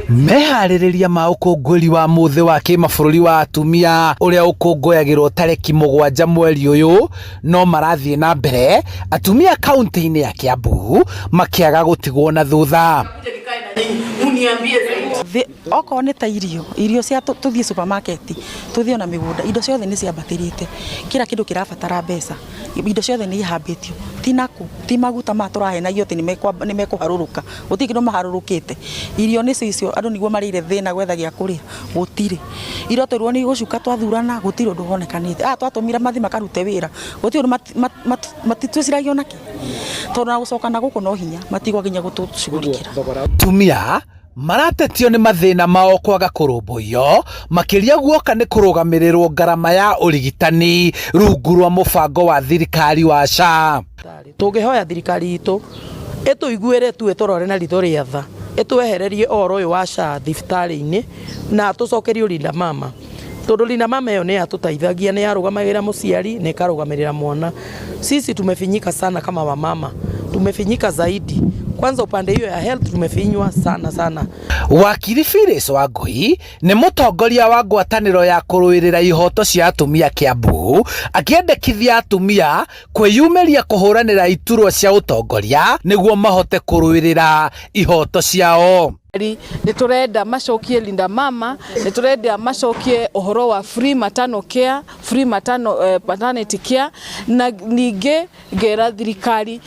meharĩrĩria ma ũkũngũĩri wa mũthĩ wa kĩmabũrũri wa atumia ũrĩa ũkũngũyagĩrwo tarĩki 7 mweri ũyũ no marathiĩ na mbere, atumia kaunti-inĩ ya Kiambu makĩaga gũtigwo na thutha. Okorwo nĩ ta irio cia tũthiĩ supermarket, tũthiĩ ona mĩgũnda, indo ciothe nĩ ciambatĩrĩte, kila kĩndũ kĩrabatara mbeca, indo ciothe nĩ ihambĩtio, ti maguta ma tũrahenagio atĩ nĩ mekũharũrũka, gũtirĩ kĩndũ maharũrũkĩte, irio nĩ icio andũ nĩguo marĩire thĩna gwetha gĩa kũrĩa, gũtirĩ irio tũrwo nĩ gũcuka twathurana, gũtirĩ ũndũ wonekanĩte, twatũmira mathi makarute wĩra, gũtirĩ ũndũ matitwĩciragio nake, tondũ na gũcoka na gũkũ no hinya matigwa nginya gũtũcugurikĩra. Atumia maratetio nĩ mathĩna mao kwaga kũrũmbũiyo, makĩria guoka nĩ kũrũgamĩrĩrwo ngarama ya ũrigitani rungu rwa mũbango wa thirikari wa SHA. Tũngĩhoya thirikari itũ ĩtũiguĩre tu ĩtũrore na ritho rĩa tha, ĩtwehererie ũhoro ũyũ wa SHA thibitarĩ-inĩ na tũcokerio Linda Mama, tondũ Linda Mama ĩyo nĩ yatũteithagia, nĩ yarũgamagĩrĩra mũciari na ĩkarũgamĩrĩra mwana. Sisi tumefinyika sana kama wamama, tumefinyika zaidi. Kwanza upande hiyo ya health tumefinywa sana. Wakiri Phyllis Wangui nĩ mũtongoria wa ngwatanĩro ya kũrũĩrĩra ihoto cia atumia Kiambu, akĩendekithia atumia kwĩyumĩria kũhũranĩra iturwa cia ũtongoria nĩguo mahote kũrũĩrĩra ihoto ciao. Nĩ turenda macokie Linda Mama, nĩ turenda macokie ũhoro wa free maternal care, free maternity care, na ningĩ ngera thirikari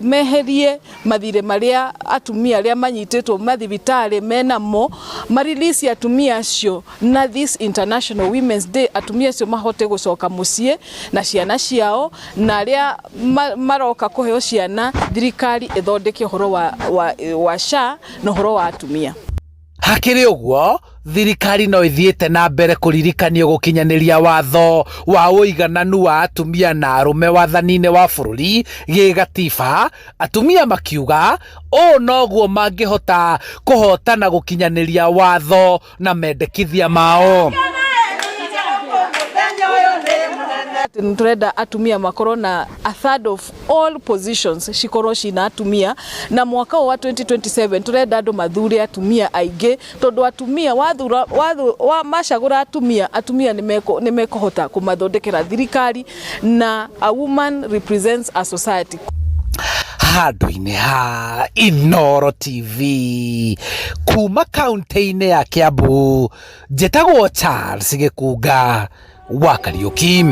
meherie mathire marĩa atumia arĩa manyitĩtwo mathibitarĩ menamo, marilisi atumia acio na this International Women's Day, atumia acio mahote gũcoka mũciĩ na ciana ciao, na arĩa maroka kũheo ciana thirikari ĩthondeke ũhoro wa SHA na ũhoro wa atumia. Hakĩrĩ ũguo, thirikari no ithiĩte na mbere kũririkanio gũkinyanĩria watho wa ũigananu wa atumia na arũme wathani-inĩ wa bũrũri gĩgatiba, atumia makiuga ũũ noguo mangĩhota kũhotana gũkinyanĩria watho na mendekithia mao. Turenda atumia makorwo na a third of all positions cikorwo cina atumia, na mwaka wa 2027 turenda andũ mathure atumia aingĩ, tondũ atumia wa macagũra atumia nĩ mekũhota kũmathondekera thirikari, na a woman represents a society. Handũ-inĩ ha Inooro TV kuma kaunti-inĩ ya Kiambu, njĩtagwo Charles Gĩkunga wa Kariũki.